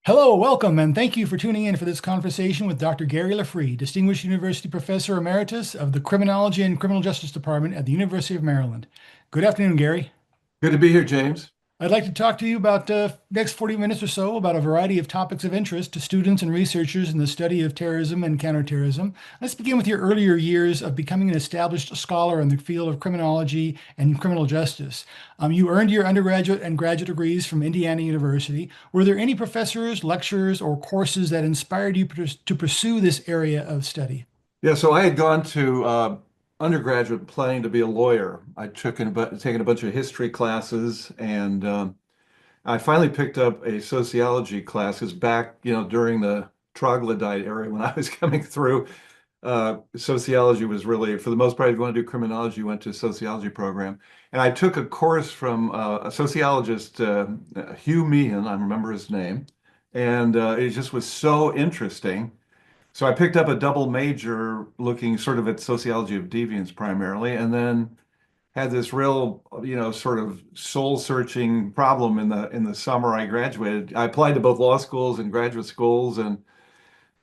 Hello, welcome, and thank you for tuning in for this conversation with Dr. Gary LaFree, Distinguished University Professor Emeritus of the Criminology and Criminal Justice Department at the University of Maryland. Good afternoon, Gary. Good to be here, James. I'd like to talk to you about next 40 minutes or so about a variety of topics of interest to students and researchers in the study of terrorism and counterterrorism. Let's begin with your earlier years of becoming an established scholar in the field of criminology and criminal justice. You earned your undergraduate and graduate degrees from Indiana University. Were there any professors, lecturers, or courses that inspired you to pursue this area of study? Yeah, so I had gone to undergraduate planning to be a lawyer. Taken a bunch of history classes, and I finally picked up a sociology class. 'Cause back, during the troglodyte era when I was coming through, sociology was really, for the most part, if you want to do criminology, you went to a sociology program. And I took a course from a sociologist, Hugh Meehan, I remember his name, and it just was so interesting. So I picked up a double major looking sort of at sociology of deviance primarily, and then had this real, sort of soul-searching problem in the summer I graduated. I applied to both law schools and graduate schools, and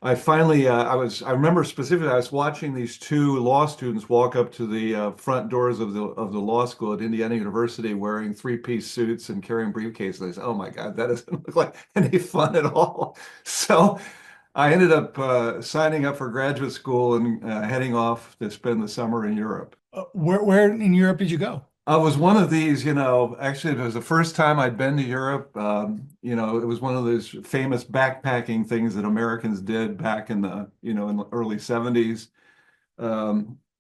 I finally, I remember specifically, I was watching these two law students walk up to the front doors of the law school at Indiana University wearing three-piece suits and carrying briefcases. I said, "Oh my God, that doesn't look like any fun at all." So I ended up signing up for graduate school and heading off to spend the summer in Europe. Where in Europe did you go? I was one of these, actually, it was the first time I'd been to Europe. It was one of those famous backpacking things that Americans did back in the early 70s.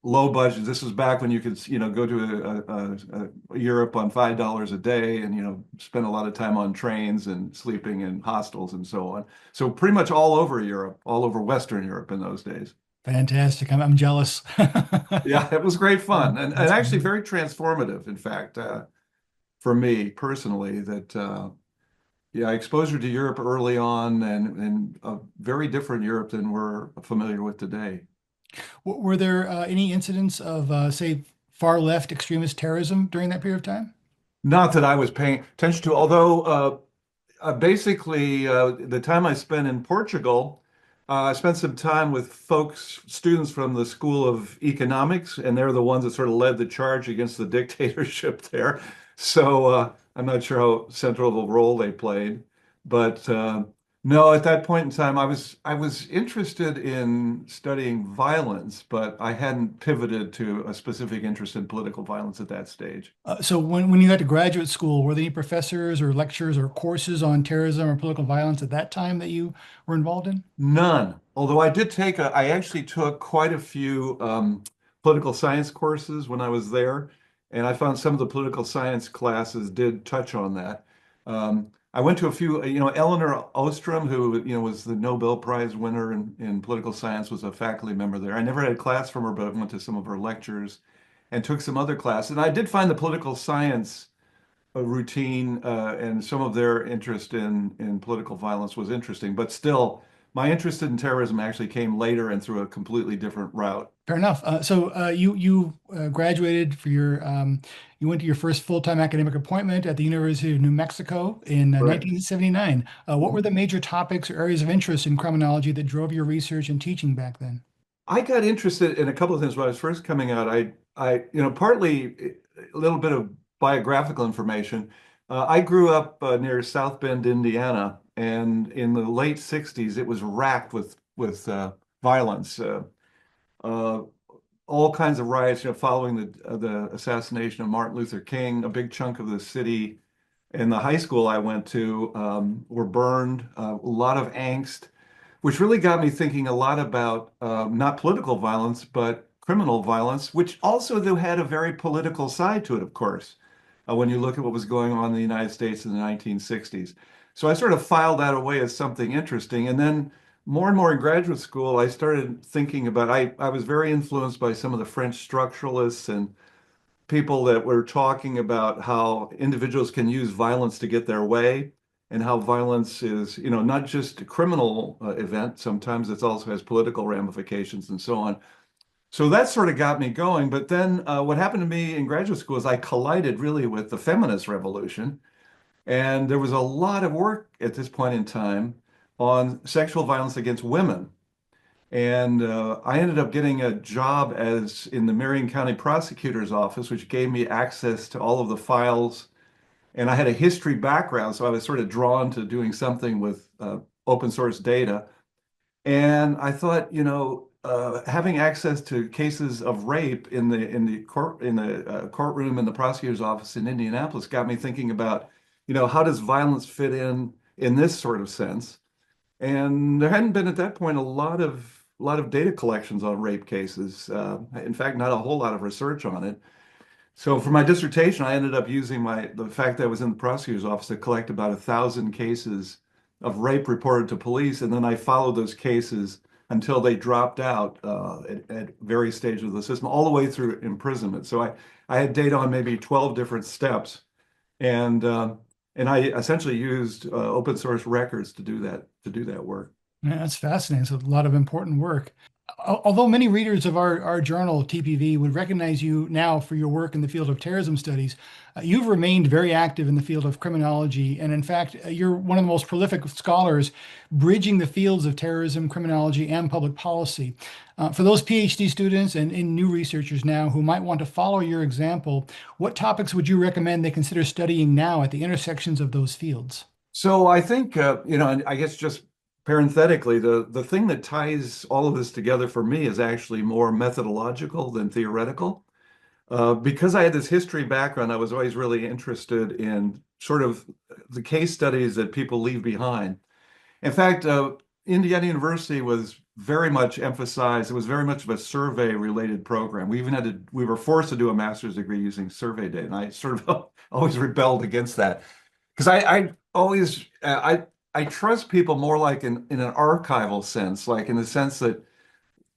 Low budget. This was back when you could, go to Europe on $5 a day and, spend a lot of time on trains and sleeping in hostels and so on. So pretty much all over Europe, all over Western Europe in those days. Fantastic. I'm jealous. Yeah, it was great fun and That's actually great. very transformative, in fact, for me personally, that yeah, exposure to Europe early on and a very different Europe than we're familiar with today. Were there any incidents of, say, far left extremist terrorism during that period of time? Not that I was paying attention to, although basically the time I spent in Portugal, I spent some time with students from the School of Economics, and they're the ones that sort of led the charge against the dictatorship there. So I'm not sure how central of a role they played, but no, at that point in time, I was interested in studying violence, but I hadn't pivoted to a specific interest in political violence at that stage. So when you got to graduate school, were there any professors or lectures or courses on terrorism or political violence at that time that you were involved in? None. Although I actually took quite a few political science courses when I was there, and I found some of the political science classes did touch on that. I went to a few, Eleanor Ostrom, who, was the Nobel Prize winner in political science, was a faculty member there. I never had a class from her, but I went to some of her lectures and took some other classes. And I did find the political science routine and some of their interest in political violence was interesting, but still, my interest in terrorism actually came later and through a completely different route. Fair enough. So you graduated for you went to your first full-time academic appointment at the University of New Mexico in Correct. 1979. What were the major topics or areas of interest in criminology that drove your research and teaching back then? I got interested in a couple of things when I was first coming out. Partly a little bit of biographical information. I grew up near South Bend, Indiana, and in the late '60s, it was racked with violence. Uh, all kinds of riots, following the assassination of Martin Luther King. A big chunk of the city and the high school I went to were burned. A lot of angst, which really got me thinking a lot about not political violence, but criminal violence, which also though had a very political side to it, of course, when you look at what was going on in the United States in the 1960s. So I sort of filed that away as something interesting. And then more and more in graduate school, I started thinking about, I was very influenced by some of the French structuralists and people that were talking about how individuals can use violence to get their way and how violence is, not just a criminal event. Sometimes it also has political ramifications and so on. So that sort of got me going. But then what happened to me in graduate school is I collided really with the feminist revolution. And there was a lot of work at this point in time on sexual violence against women. And I ended up getting a job as in the Marion County Prosecutor's Office, which gave me access to all of the files. And I had a history background, so I was sort of drawn to doing something with open source data. And I thought, having access to cases of rape in the courtroom in the prosecutor's office in Indianapolis got me thinking about, how does violence fit in this sort of sense? And there hadn't been at that point a lot of data collections on rape cases. In fact, not a whole lot of research on it. So for my dissertation, I ended up using the fact that I was in the prosecutor's office to collect about 1,000 cases of rape reported to police, and then I followed those cases until they dropped out at various stages of the system, all the way through imprisonment. So I had data on maybe 12 different steps, and I essentially used open source records to do that work. Yeah, that's fascinating. So a lot of important work. Although many readers of our journal, TPV, would recognize you now for your work in the field of terrorism studies, you've remained very active in the field of criminology. And in fact, you're one of the most prolific scholars bridging the fields of terrorism, criminology, and public policy. For those PhD students and new researchers now who might want to follow your example, what topics would you recommend they consider studying now at the intersections of those fields? So I think, and I guess just parenthetically, the thing that ties all of this together for me is actually more methodological than theoretical. Because I had this history background, I was always really interested in sort of the case studies that people leave behind. In fact, Indiana University was very much emphasized, it was very much of a survey related program. We were forced to do a master's degree using survey data, and I sort of always rebelled against that. Because I always I trust people more like in an archival sense, like in the sense that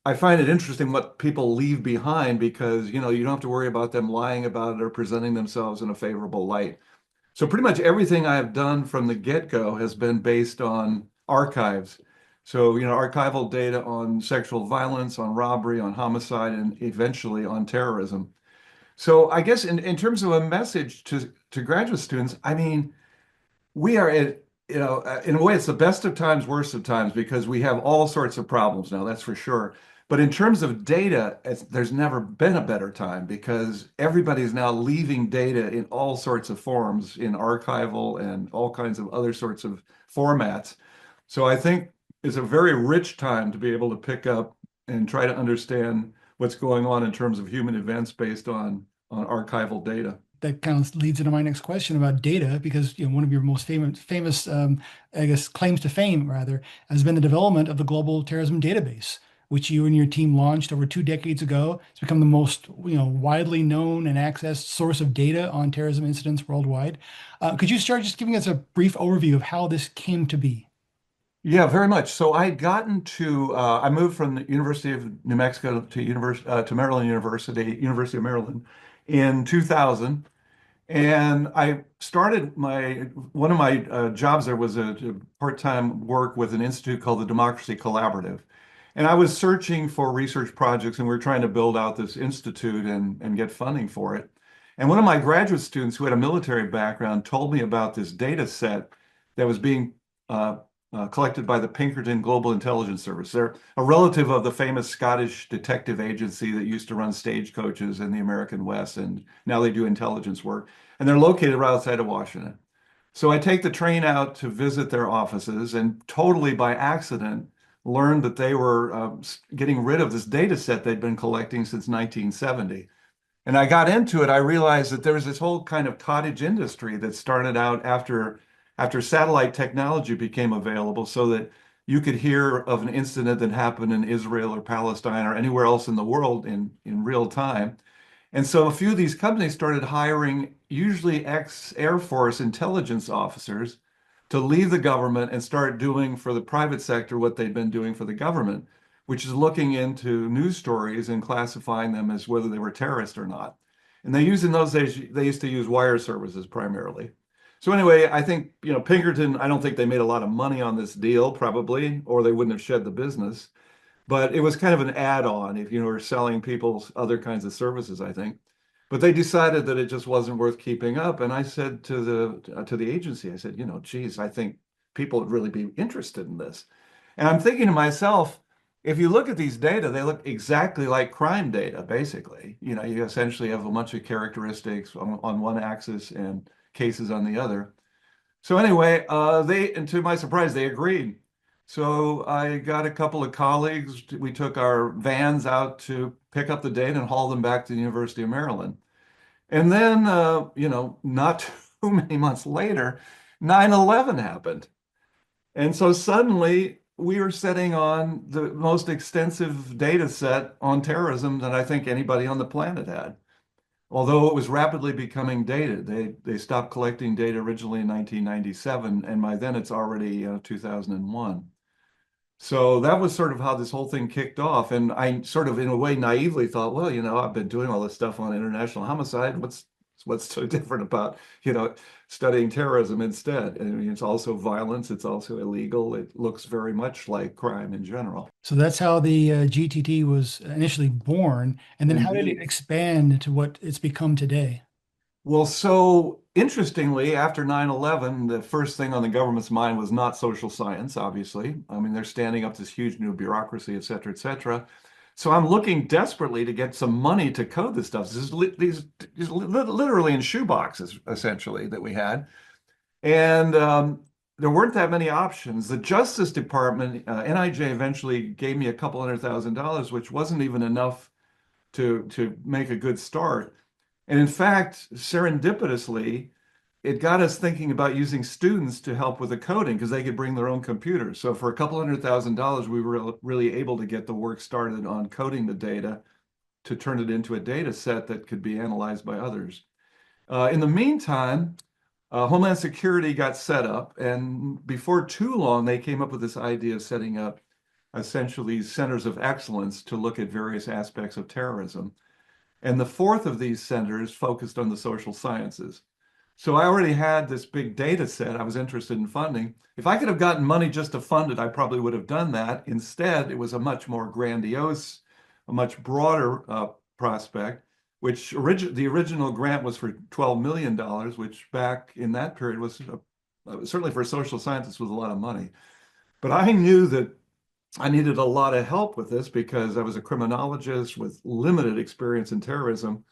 I find it interesting what people leave behind because you don't have to worry about them lying about it or presenting themselves in a favorable light. So pretty much everything I've done from the get-go has been based on archives. So, archival data on sexual violence, on robbery, on homicide, and eventually on terrorism. So I guess in terms of a message to graduate students, I mean, we are at, in a way, it's the best of times, worst of times, because we have all sorts of problems now, that's for sure. But in terms of data, there's never been a better time because everybody's now leaving data in all sorts of forms, in archival and all kinds of other sorts of formats. So I think it's a very rich time to be able to pick up and try to understand what's going on in terms of human events based on archival data. That kind of leads into my next question about data, because one of your most famous, I guess, claims to fame rather, has been the development of the Global Terrorism Database, which you and your team launched over 2 decades ago. It's become the most widely known and accessed source of data on terrorism incidents worldwide. Could you start just giving us a brief overview of how this came to be? Yeah, very much. So I moved from the University of New Mexico to Maryland University of Maryland in 2000. And I started one of my jobs there was a part-time work with an institute called the Democracy Collaborative. And I was searching for research projects and we were trying to build out this institute and get funding for it. And one of my graduate students who had a military background told me about this data set that was being uh, collected by the Pinkerton Global Intelligence Service. They're a relative of the famous Scottish detective agency that used to run stagecoaches in the American West, and now they do intelligence work. And they're located right outside of Washington. So I take the train out to visit their offices and totally by accident learned that they were getting rid of this data set they'd been collecting since 1970. And I got into it, I realized that there was this whole kind of cottage industry that started out after satellite technology became available so that you could hear of an incident that happened in Israel or Palestine or anywhere else in the world in real time. And so a few of these companies started hiring usually ex-Air Force intelligence officers to leave the government and start doing for the private sector what they'd been doing for the government, which is looking into news stories and classifying them as whether they were terrorist or not. And in those days, they used to use wire services primarily. So anyway, I think, Pinkerton, I don't think they made a lot of money on this deal, probably, or they wouldn't have shed the business. But it was kind of an add-on if you were selling people other kinds of services, I think. But they decided that it just wasn't worth keeping up. And I said to the agency, I said, geez, I think people would really be interested in this. And I'm thinking to myself, if you look at these data, they look exactly like crime data, basically. You essentially have a bunch of characteristics on one axis and cases on the other. So anyway, and to my surprise, they agreed. So I got a couple of colleagues. We took our vans out to pick up the data and haul them back to the University of Maryland. And then, not too many months later, 9/11 happened. And so suddenly we were sitting on the most extensive data set on terrorism that I think anybody on the planet had. Although it was rapidly becoming dated. They stopped collecting data originally in 1997, and by then it's already 2001. So that was sort of how this whole thing kicked off. And I sort of, in a way, naively thought, well, I've been doing all this stuff on international homicide. What's so different about, studying terrorism instead? I mean, it's also violence. It's also illegal. It looks very much like crime in general. So that's how the GTD was initially born. And then how did it Indeed. expand to what it's become today? Well, so interestingly, after 9/11, the first thing on the government's mind was not social science, obviously. I mean, they're standing up this huge new bureaucracy, et cetera, et cetera. So I'm looking desperately to get some money to code this stuff. This is literally in shoe boxes, essentially, that we had. And there weren't that many options. The Justice Department, NIJ, eventually gave me a couple $100,000, which wasn't even enough to make a good start. And in fact, serendipitously, it got us thinking about using students to help with the coding because they could bring their own computers. So for a couple $100,000, we were really able to get the work started on coding the data to turn it into a data set that could be analyzed by others. In the meantime, Homeland Security got set up, and before too long, they came up with this idea of setting up essentially centers of excellence to look at various aspects of terrorism. And the fourth of these centers focused on the social sciences. So I already had this big data set I was interested in funding. If I could have gotten money just to fund it, I probably would have done that. Instead, it was a much more grandiose, a much broader prospect, which the original grant was for $12 million, which back in that period was certainly for social scientists was a lot of money. But I knew that I needed a lot of help with this because I was a criminologist with limited experience in terrorism.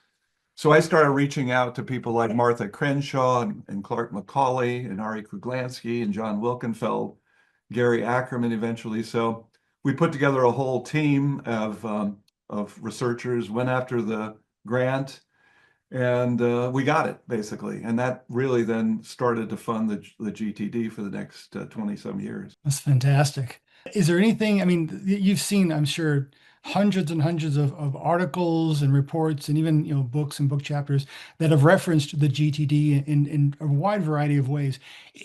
So I started reaching out to people like Martha Crenshaw and Clark McCauley and Ari Kruglansky and John Wilkenfeld, Gary Ackerman eventually. So we put together a whole team of researchers, went after the grant, and we got it basically. And that really then started to fund the GTD for the next 20 some years. That's fantastic. Is there anything, I mean, you've seen, I'm sure, hundreds and hundreds of articles and reports and even, books and book chapters that have referenced the GTD in a wide variety of ways.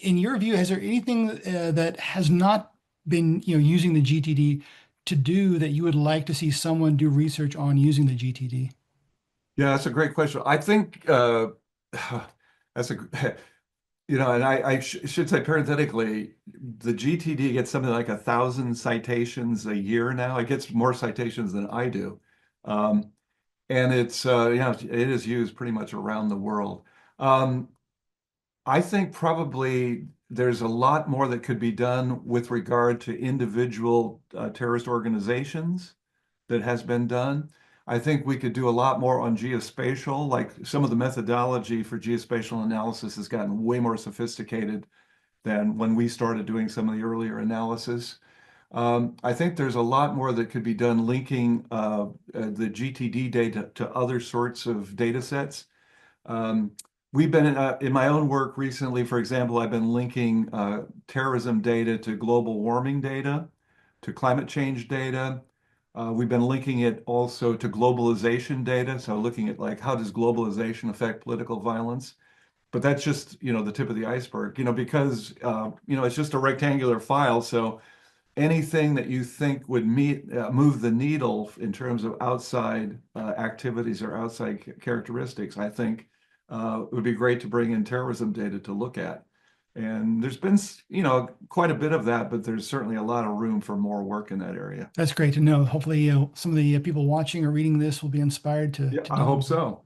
In your view, has there anything that has not been, using the GTD to do that you would like to see someone do research on using the GTD? Yeah, that's a great question. I think that's a and I should say parenthetically, the GTD gets something like 1,000 citations a year now. It gets more citations than I do. Um, and it's, it is used pretty much around the world. Um, I think probably there's a lot more that could be done with regard to individual terrorist organizations that has been done. I think we could do a lot more on geospatial, like some of the methodology for geospatial analysis has gotten way more sophisticated than when we started doing some of the earlier analysis. I think there's a lot more that could be done linking the GTD data to other sorts of data sets. Um, we've been in my own work recently, for example, I've been linking terrorism data to global warming data, to climate change data. We've been linking it also to globalization data, so looking at like how does globalization affect political violence? But that's just the tip of the iceberg, because it's just a rectangular file, so anything that you think would move the needle in terms of outside activities or outside characteristics, I think it would be great to bring in terrorism data to look at. And there's been, quite a bit of that, but there's certainly a lot of room for more work in that area. That's great to know. Hopefully, some of the people watching or reading this will be inspired Yeah, to I do hope more. so.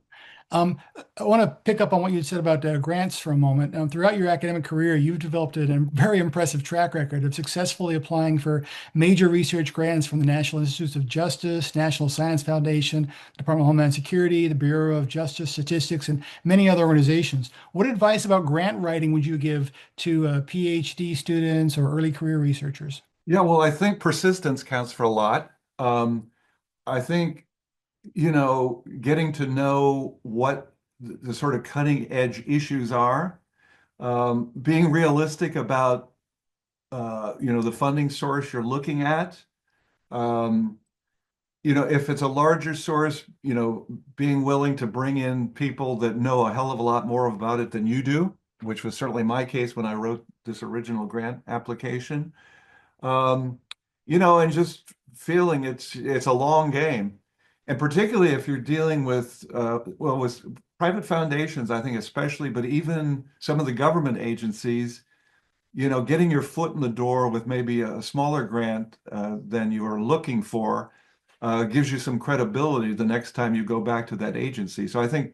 I want to pick up on what you said about grants for a moment. Throughout your academic career, you've developed a very impressive track record of successfully applying for major research grants from the National Institutes of Justice, National Science Foundation, Department of Homeland Security, the Bureau of Justice Statistics, and many other organizations. What advice about grant writing would you give to PhD students or early career researchers? Yeah, well, I think persistence counts for a lot. I think, getting to know what the sort of cutting edge issues are, being realistic about, the funding source you're looking at. Um, if it's a larger source, being willing to bring in people that know a hell of a lot more about it than you do, which was certainly my case when I wrote this original grant application. Um, and just feeling it's a long game. And particularly if you're dealing with with private foundations, I think especially, but even some of the government agencies, getting your foot in the door with maybe a smaller grant than you are looking for gives you some credibility the next time you go back to that agency. So I think,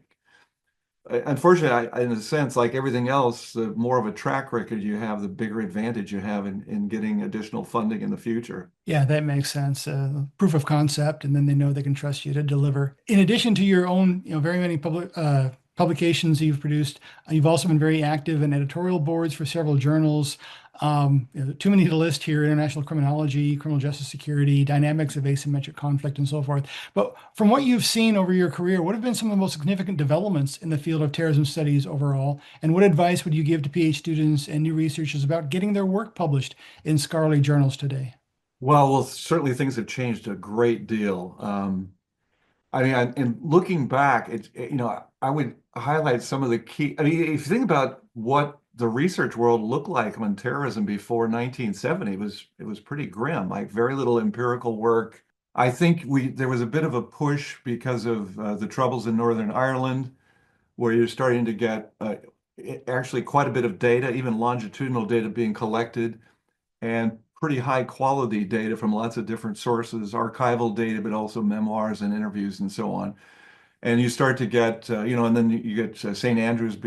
unfortunately, in a sense, like everything else, the more of a track record you have, the bigger advantage you have in getting additional funding in the future. Yeah, that makes sense. Proof of concept, and then they know they can trust you to deliver. In addition to your own, very many publications you've produced, you've also been very active in editorial boards for several journals. Too many to list here: International Criminology, Criminal Justice Security, Dynamics of Asymmetric Conflict, and so forth. But from what you've seen over your career, what have been some of the most significant developments in the field of terrorism studies overall? And what advice would you give to PhD students and new researchers about getting their work published in scholarly journals today? Well, certainly things have changed a great deal. And looking back, I would highlight some of the key. I mean, if you think about what the research world looked like on terrorism before 1970, it was pretty grim, like very little empirical work. I think there was a bit of a push because of the troubles in Northern Ireland, where you're starting to get actually quite a bit of data, even longitudinal data being collected, and pretty high quality data from lots of different sources, archival data, but also memoirs and interviews and so on. And you start to get, and then you get St. Andrews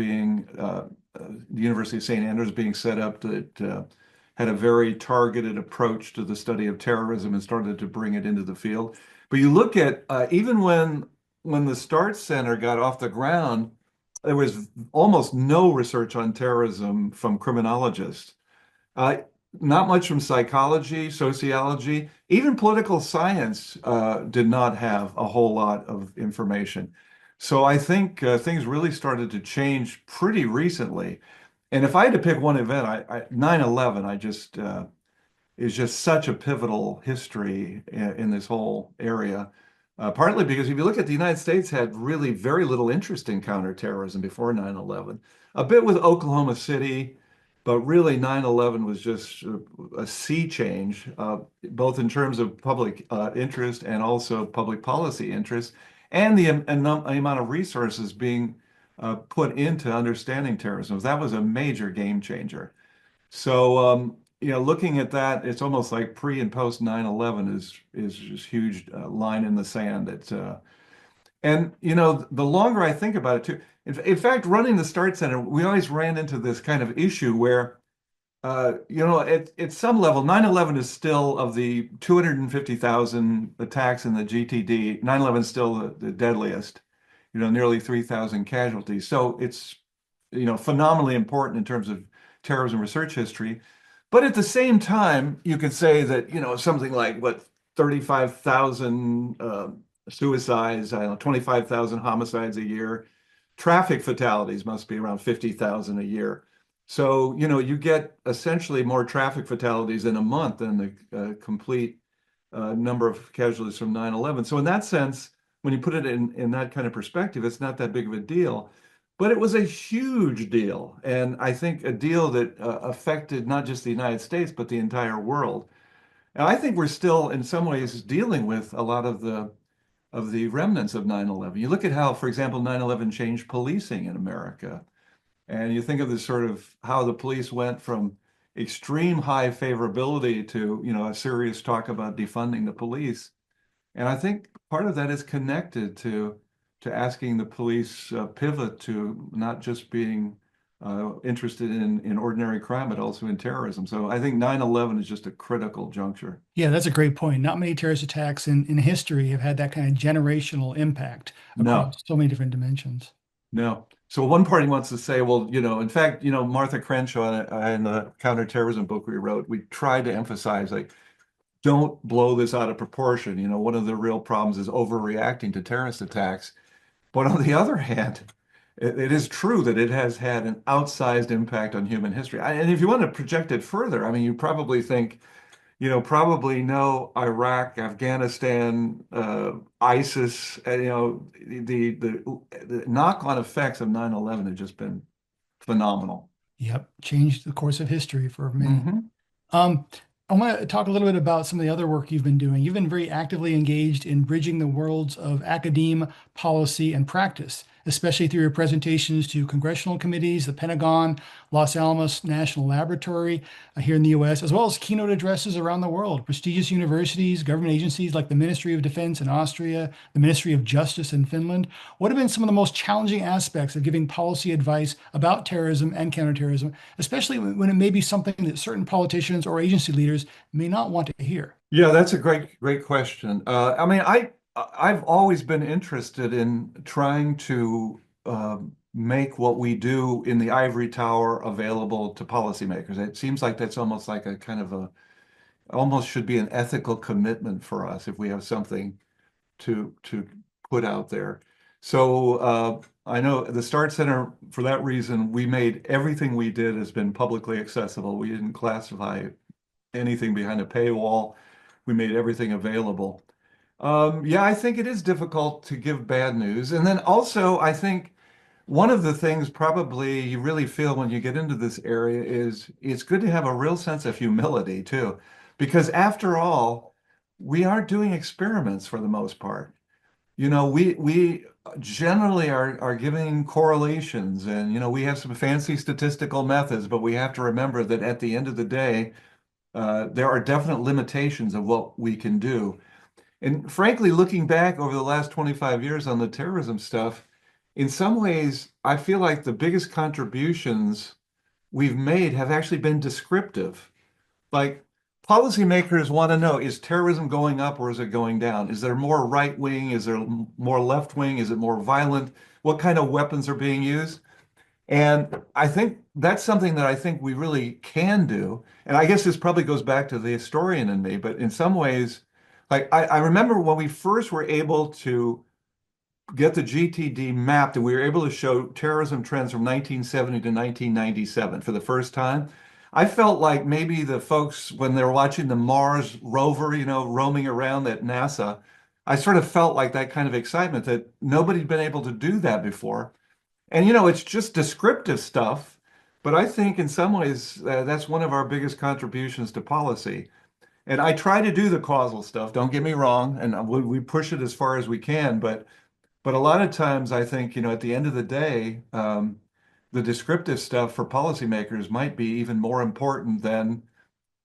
the University of St. Andrews being set up that had a very targeted approach to the study of terrorism and started to bring it into the field. But you look at even when the START Center got off the ground, there was almost no research on terrorism from criminologists. Uh, Not much from psychology, sociology, even political science did not have a whole lot of information. So I think things really started to change pretty recently. And if I had to pick one event, 9/11, I just is just such a pivotal history in this whole area. Partly because if you look at the United States had really very little interest in counterterrorism before 9/11. A bit with Oklahoma City, but really 9/11 was just a sea change, both in terms of public interest and also public policy interest, and the amount of resources being put into understanding terrorism. That was a major game changer. So, looking at that, it's almost like pre and post 9/11 is just huge line in the sand. And the longer I think about it too, in fact, running the Start Center, we always ran into this kind of issue where, at some level, 9/11 is still of the 250,000 attacks in the GTD. 9/11 is still the deadliest. Nearly 3,000 casualties. So it's phenomenally important in terms of terrorism research history. But at the same time, you could say that, something like what 35,000 suicides, I don't know, 25,000 homicides a year, traffic fatalities must be around 50,000 a year. So, you get essentially more traffic fatalities in a month than the complete number of casualties from 9/11. So in that sense, when you put it in that kind of perspective, it's not that big of a deal. But it was a huge deal, and I think a deal that affected not just the United States, but the entire world. And I think we're still, in some ways, dealing with a lot of the remnants of 9/11. You look at how, for example, 9/11 changed policing in America, and you think of this sort of how the police went from extreme high favorability to, a serious talk about defunding the police. And I think part of that is connected to to asking the police pivot to not just being interested in ordinary crime, but also in terrorism. So I think 9/11 is just a critical juncture. Yeah, that's a great point. Not many terrorist attacks in history have had that kind of generational impact No, across so many different dimensions. no. So one party wants to say, well, in fact, Martha Crenshaw in the counterterrorism book we wrote, we tried to emphasize like, don't blow this out of proportion. One of the real problems is overreacting to terrorist attacks. But on the other hand, it is true that it has had an outsized impact on human history. And if you want to project it further, I mean, you probably think, probably know Iraq, Afghanistan, ISIS, the knock-on effects of 9/11 have just been phenomenal. Yep, changed the course of history for many. Hmm. Um, I want to talk a little bit about some of the other work you've been doing. You've been very actively engaged in bridging the worlds of academe, policy, and practice, especially through your presentations to congressional committees, the Pentagon, Los Alamos National Laboratory here in the US, as well as keynote addresses around the world, prestigious universities, government agencies like the Ministry of Defense in Austria, the Ministry of Justice in Finland. What have been some of the most challenging aspects of giving policy advice about terrorism and counterterrorism, especially when it may be something that certain politicians or agency leaders may not want to hear? Yeah, that's a great question. I mean, I've always been interested in trying to make what we do in the ivory tower available to policymakers. It seems like that's almost like a kind of almost should be an ethical commitment for us if we have something to put out there. So I know the Start Center, for that reason, we made everything we did has been publicly accessible. We didn't classify anything behind a paywall. We made everything available. Yeah, I think it is difficult to give bad news. And then also, I think one of the things probably you really feel when you get into this area is it's good to have a real sense of humility too. Because after all, we aren't doing experiments for the most part. We generally are giving correlations and we have some fancy statistical methods, but we have to remember that at the end of the day, there are definite limitations of what we can do. And frankly, looking back over the last 25 years on the terrorism stuff, in some ways, I feel like the biggest contributions we've made have actually been descriptive. Like policymakers want to know, is terrorism going up or is it going down? Is there more right wing? Is there more left wing? Is it more violent? What kind of weapons are being used? And I think that's something that I think we really can do. And I guess this probably goes back to the historian in me, but in some ways, like I remember when we first were able to get the GTD mapped and we were able to show terrorism trends from 1970 to 1997 for the first time. I felt like maybe the folks, when they were watching the Mars rover, roaming around at NASA, I sort of felt like that kind of excitement that nobody'd been able to do that before. And it's just descriptive stuff, but I think in some ways that's one of our biggest contributions to policy. And I try to do the causal stuff, don't get me wrong, and we push it as far as we can, but a lot of times I think, at the end of the day, the descriptive stuff for policymakers might be even more important than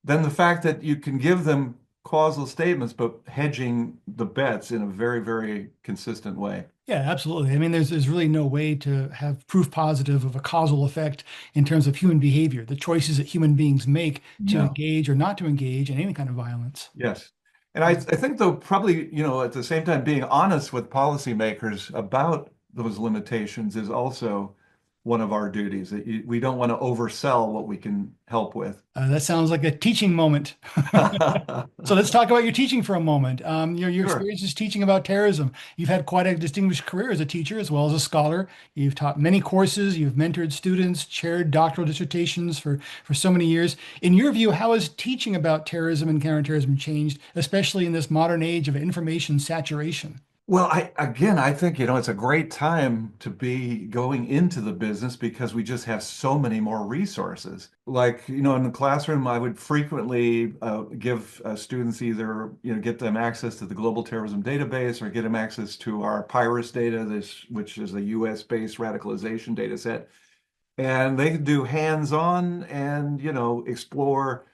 the fact that you can give them causal statements, but hedging the bets in a very, very consistent way. Yeah, absolutely. I mean, there's really no way to have proof positive of a causal effect in terms of human behavior, the choices that human beings make to No. engage or not to engage in any kind of violence. Yes. And I think though probably, at the same time being honest with policymakers about those limitations is also one of our duties. That we don't want to oversell what we can help with. That sounds like a teaching moment. So let's talk about your teaching for a moment. Your Sure. experiences teaching about terrorism. You've had quite a distinguished career as a teacher as well as a scholar. You've taught many courses, you've mentored students, chaired doctoral dissertations for so many years. In your view, how has teaching about terrorism and counterterrorism changed, especially in this modern age of information saturation? Well, I think, it's a great time to be going into the business because we just have so many more resources. Like, in the classroom, I would frequently give students either, get them access to the Global Terrorism Database or get them access to our PIRUS data, which is a US-based radicalization data set. And they could do hands-on and, explore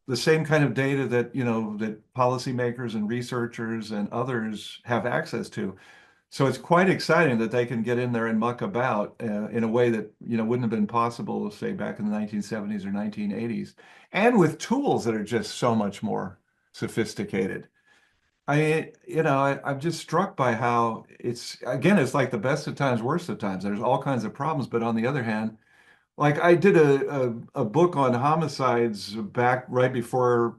the same kind of data that, that policymakers and researchers and others have access to. So it's quite exciting that they can get in there and muck about in a way that, wouldn't have been possible, say, back in the 1970s or 1980s, and with tools that are just so much more sophisticated. I'm just struck by how again, it's like the best of times, worst of times. There's all kinds of problems, but on the other hand, like I did a book on homicides back right before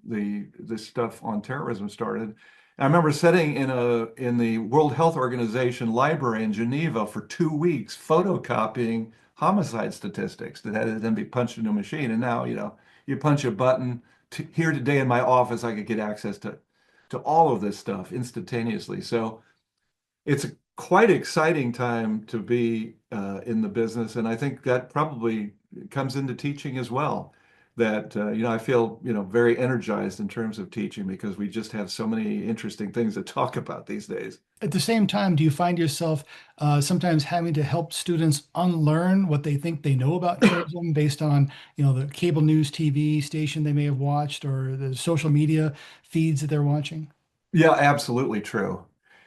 this stuff on terrorism started. And I remember sitting in the World Health Organization library in Geneva for 2 weeks, photocopying homicide statistics that had to then be punched into a machine. And now, you punch a button. Here today in my office, I could get access to all of this stuff instantaneously. So it's a quite exciting time to be in the business, and I think that probably comes into teaching as well. That I feel very energized in terms of teaching because we just have so many interesting things to talk about these days. At the same time, do you find yourself sometimes having to help students unlearn what they think they know about terrorism based on, the cable news TV station they may have watched or the social media feeds that they're watching? Yeah, absolutely true.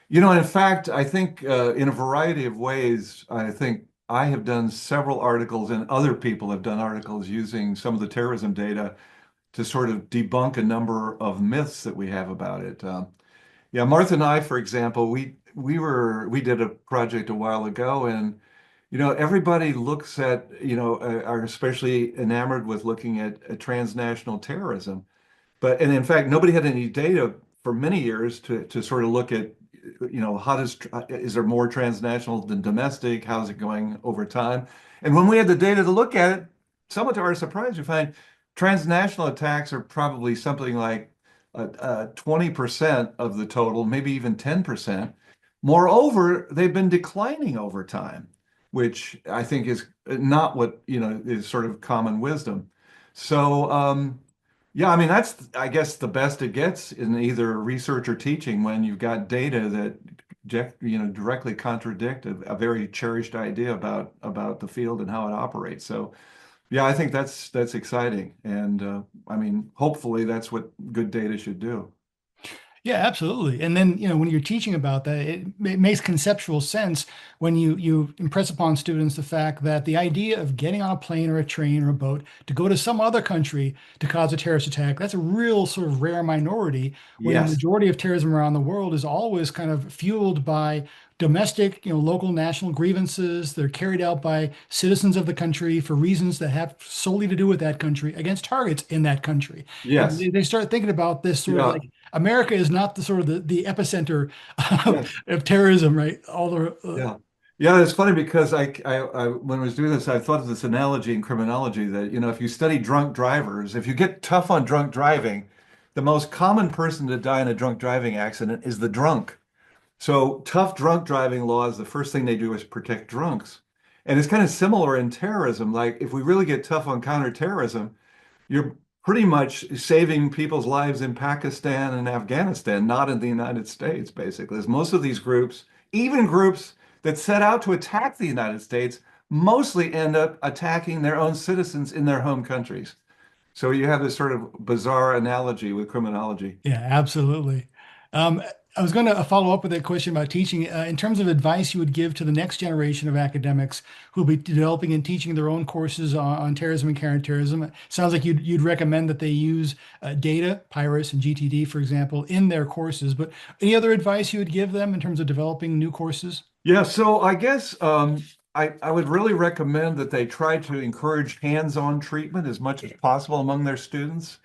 In fact, I think in a variety of ways, I think I have done several articles and other people have done articles using some of the terrorism data to sort of debunk a number of myths that we have about it. Yeah, Martha and I, for example, we did a project a while ago, and everybody looks at are especially enamored with looking at transnational terrorism. And in fact, nobody had any data for many years to sort of look at, is there more transnational than domestic? How's it going over time? And when we had the data to look at it, somewhat to our surprise, we find transnational attacks are probably something like 20% of the total, maybe even 10%. Moreover, they've been declining over time, which I think is not what, is sort of common wisdom. So, yeah, I mean, that's, I guess, the best it gets in either research or teaching when you've got data that, directly contradict a very cherished idea about the field and how it operates. So, yeah, I think that's exciting. And I mean, hopefully that's what good data should do. Yeah, absolutely. And then, when you're teaching about that, it makes conceptual sense when you impress upon students the fact that the idea of getting on a plane or a train or a boat to go to some other country to cause a terrorist attack, that's a real sort of rare minority when the Yes. majority of terrorism around the world is always kind of fueled by domestic, local national grievances. They're carried out by citizens of the country for reasons that have solely to do with that country against targets in that country. And Yes. they start thinking about this sort of Yeah. like America is not the sort of the epicenter Yes. of terrorism, right? All the Yeah. Yeah, it's funny because when I was doing this, I thought of this analogy in criminology that, if you study drunk drivers, if you get tough on drunk driving, the most common person to die in a drunk driving accident is the drunk. So tough drunk driving laws, the first thing they do is protect drunks. And it's kind of similar in terrorism. Like if we really get tough on counterterrorism, you're pretty much saving people's lives in Pakistan and Afghanistan, not in the United States, basically. As most of these groups, even groups that set out to attack the United States, mostly end up attacking their own citizens in their home countries. So you have this sort of bizarre analogy with criminology. Yeah, absolutely. Um, I was going to follow up with a question about teaching. In terms of advice you would give to the next generation of academics who will be developing and teaching their own courses on terrorism and counterterrorism, it sounds like you'd recommend that they use data, Pyrus and GTD, for example, in their courses. But any other advice you would give them in terms of developing new courses? Yeah, so I guess I would really recommend that they try to encourage hands-on treatment as much as possible among their students.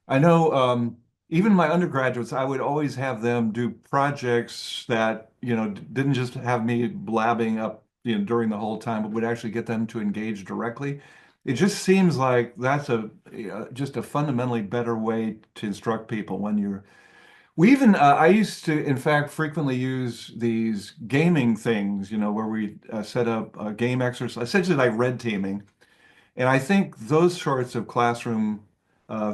I know even my undergraduates, I would always have them do projects that, didn't just have me blabbing up, during the whole time, but would actually get them to engage directly. It just seems like that's just a fundamentally better way to instruct people when you're I used to, in fact, frequently use these gaming things, where we set up a game exercise, essentially like red teaming. And I think those sorts of classroom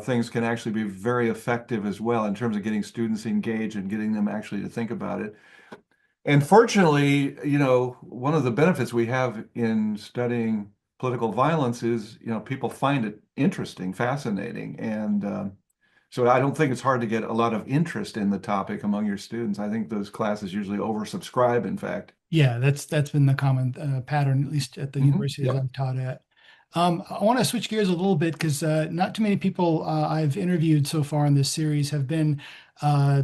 things can actually be very effective as well in terms of getting students engaged and getting them actually to think about it. And fortunately, one of the benefits we have in studying political violence is, people find it interesting, fascinating, and So I don't think it's hard to get a lot of interest in the topic among your students. I think those classes usually oversubscribe, in fact. Yeah, that's been the common pattern, at least at the universities Yep. I've taught at. I want to switch gears a little bit because not too many people I've interviewed so far in this series have been uh,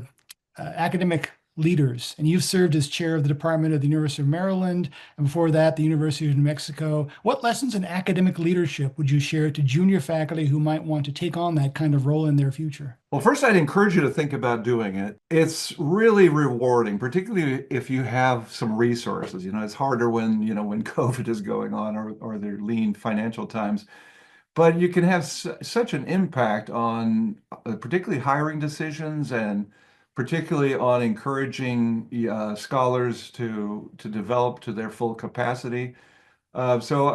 academic leaders, and you've served as chair of the department of the University of Maryland, and before that, the University of New Mexico. What lessons in academic leadership would you share to junior faculty who might want to take on that kind of role in their future? Well, first, I'd encourage you to think about doing it. It's really rewarding, particularly if you have some resources. It's harder when COVID is going on or they're lean financial times. But you can have such an impact on particularly hiring decisions and particularly on encouraging scholars to develop to their full capacity. So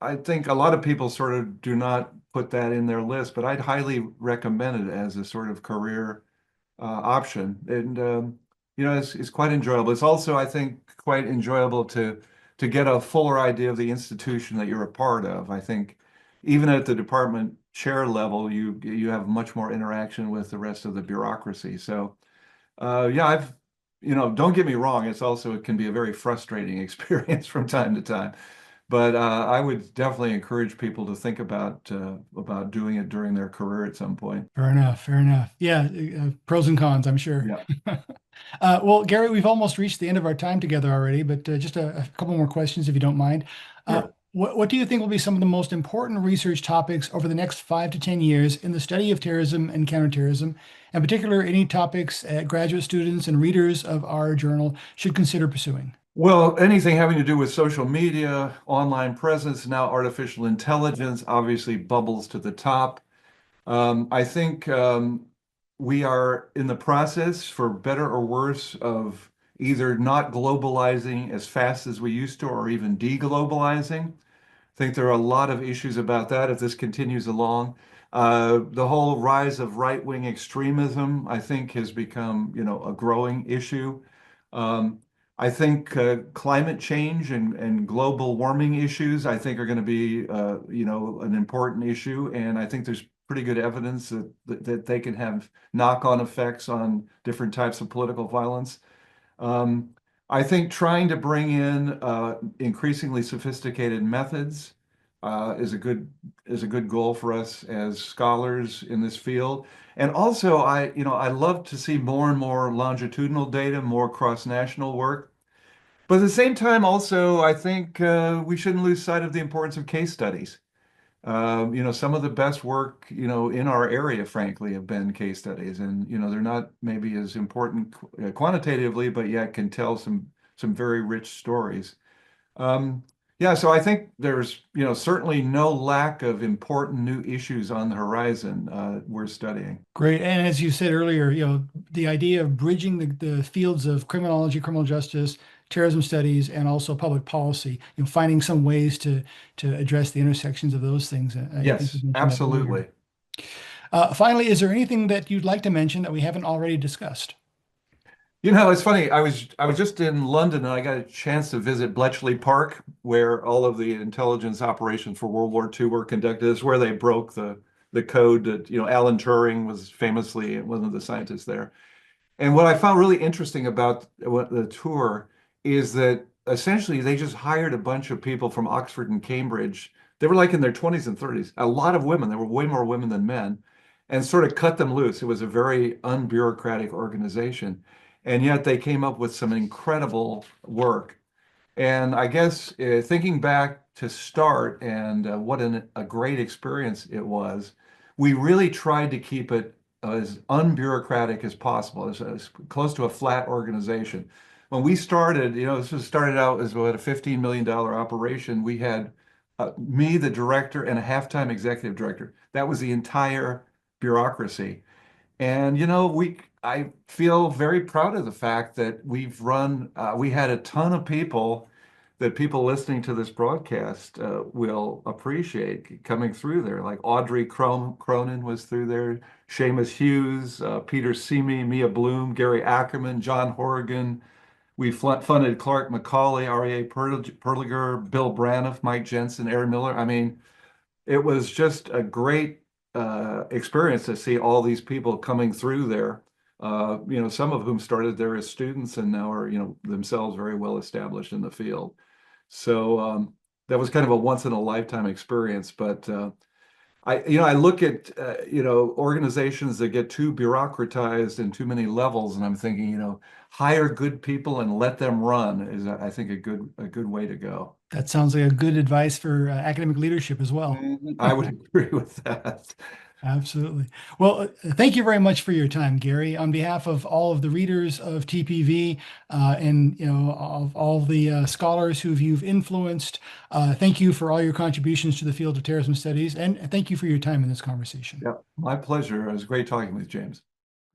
I think a lot of people sort of do not put that in their list, but I'd highly recommend it as a sort of career option. And it's quite enjoyable. It's also, I think, quite enjoyable to get a fuller idea of the institution that you're a part of. I think even at the department chair level, you have much more interaction with the rest of the bureaucracy. So yeah, don't get me wrong, it can be a very frustrating experience from time to time. But I would definitely encourage people to think about doing it during their career at some point. Fair enough. Fair enough. Yeah, pros and cons, I'm sure. Yeah, Well, Gary, we've almost reached the end of our time together already, but just a couple more questions if you don't mind. sure. What do you think will be some of the most important research topics over the next 5 to 10 years in the study of terrorism and counterterrorism? In particular, any topics graduate students and readers of our journal should consider pursuing? Well, anything having to do with social media, online presence, now artificial intelligence obviously bubbles to the top. I think we are in the process, for better or worse, of either not globalizing as fast as we used to or even deglobalizing. I think there are a lot of issues about that if this continues along. The whole rise of right-wing extremism, I think, has become, a growing issue. Um, I think climate change and global warming issues, I think, are going to be, an important issue. And I think there's pretty good evidence that they can have knock-on effects on different types of political violence. Um, I think trying to bring in increasingly sophisticated methods is a good goal for us as scholars in this field. And also, I love to see more and more longitudinal data, more cross-national work. But at the same time, also, I think we shouldn't lose sight of the importance of case studies. Some of the best work, in our area, frankly, have been case studies, and they're not maybe as important quantitatively, but yet can tell some very rich stories. Um, yeah, so I think there's, certainly no lack of important new issues on the horizon we're studying. Great. And as you said earlier, the idea of bridging the fields of criminology, criminal justice, terrorism studies, and also public policy, finding some ways to address the intersections of those things. I think you Yes, mentioned that earlier. absolutely. Finally, is there anything that you'd like to mention that we haven't already discussed? It's funny. I was just in London and I got a chance to visit Bletchley Park, where all of the intelligence operations for World War II were conducted. It's where they broke the code that, Alan Turing was famously one of the scientists there. And what I found really interesting about the tour is that essentially they just hired a bunch of people from Oxford and Cambridge. They were like in their 20s and 30s, a lot of women. There were way more women than men, and sort of cut them loose. It was a very unbureaucratic organization. And yet they came up with some incredible work. And I guess thinking back to start and what a great experience it was, we really tried to keep it as unbureaucratic as possible, as close to a flat organization. When we started, started out as what, a $15 million operation. We had me, the director, and a half-time executive director. That was the entire bureaucracy. And I feel very proud of the fact that we had a ton of people that people listening to this broadcast will appreciate coming through there. Like Audrey Cronin was through there, Seamus Hughes, Peter Simi, Mia Bloom, Gary Ackerman, John Horgan. We funded Clark McCauley, R.A. Perliger, Bill Braniff, Mike Jensen, Aaron Miller. I mean, it was just a great experience to see all these people coming through there. Some of whom started there as students and now are, themselves very well established in the field. So that was kind of a once in a lifetime experience. But I look at, organizations that get too bureaucratized and too many levels, and I'm thinking, hire good people and let them run is, I think, a good way to go. That sounds like a good advice for academic leadership as well. I would agree with that. Absolutely. Well, thank you very much for your time, Gary. On behalf of all of the readers of TPV and of all the scholars who you've influenced, thank you for all your contributions to the field of terrorism studies, and thank you for your time in this conversation. Yeah, my pleasure. It was great talking with James.